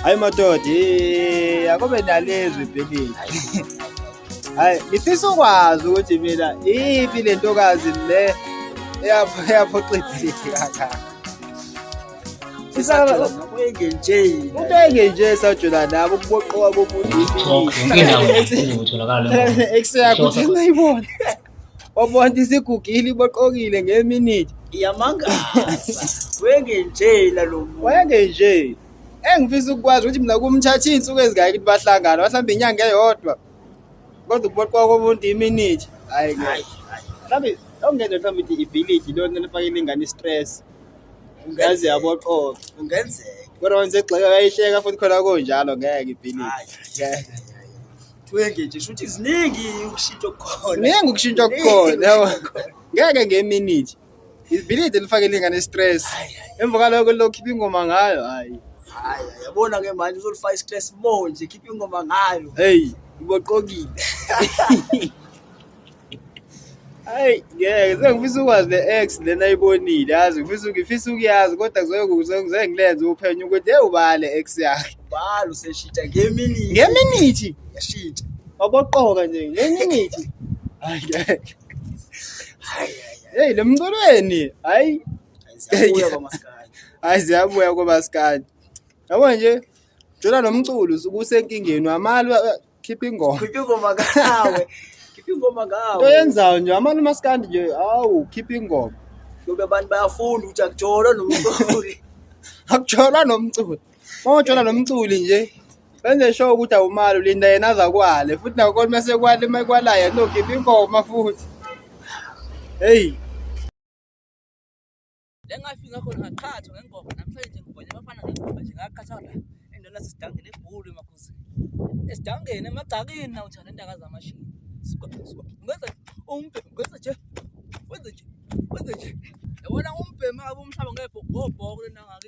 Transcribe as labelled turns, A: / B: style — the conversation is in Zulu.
A: Hayi madoda, akube nalezwi ibhilidi. Hayi, ngifisa ukwazi ukuthi mina iphi le ntokazi le eyaphoxibhilidi kangaka.
B: Isakhala ngakuyenge nje.
A: Utenge nje sajula nabo ukuboqoka komuntu ekseyakho ukuthi ngayibona. Wabona isigugile iboqokile ngeminute.
B: Iyamangasa. Wenge nje lo muntu.
A: Wayenge nje. Engifisa ukwazi ukuthi mina kumthatha insuku ezingaki ukuthi bahlangana, mhlawumbe inyanga eyodwa. Kodwa ukuboqoka komuntu iminute. Hayi hayi. Mhlawumbe ongenza mhlawumbe ukuthi ibhilidi lona lifakile ingane istress. Ungazi yaboqoka.
B: Ungenzeka.
A: Kodwa wenze igxeka kayihleka futhi khona konjalo ngeke ibhilidi.
B: Hayi. Wenge nje shuthi ziningi ukushintsha okukhona.
A: Ningi ukushintsha okukhona, yabo. Ngeke ngeminute. Ibhilidi lifakile ingane istress. Emva kaloko lokhipha ingoma ngayo, hayi.
B: Hayi, yabona ke manje uzolifaka istress more nje khipha ingoma ngayo.
A: Hey, iboqokile. Hayi, ngeke sengifisa ukwazi le ex lena ayibonile, yazi ngifisa ukuyazi kodwa kuzokuze ngilenze uphenyo ukuthi ubale ex yakhe.
B: Balo seshintsha ngeminute.
A: Ngeminute
B: Yashintsha.
A: waboqoka nje ngeminute. Hayi ngeke.
B: Hayi.
A: Hey, lemculweni, hayi.
B: Siyabuya kwaMaskandi.
A: Hayi siyabuya kwaMaskandi. Yabo nje, jola nomculo usukusenkingeni wamali khipha ingoma.
B: Khipha ingoma ngawe. Khipha ingoma ngawe.
A: Into yenzayo nje amali uMaskandi nje, awu khipha ingoma.
B: Ngoba abantu bayafunda ukuthi akujolwa nomculi.
A: Akujolwa nomculo. Mawujolwa nomculi nje. Benze show ukuthi awumali ulinda yena azakwale futhi nakho mase kwale mayikwalayo no khipha ingoma futhi. Hey.
C: Lengafika khona ngaqhatha ngengoma namhlanje ngibonye abafana ngengoma nje ngaqhatha la endala sisidangene ebhulu emakhosi esidangene emagcakini na uthanda indaka zamashini ngenza umbhemu nje wenze nje yabona umbhemu abe umhlaba ngepho ngobhoko lenanga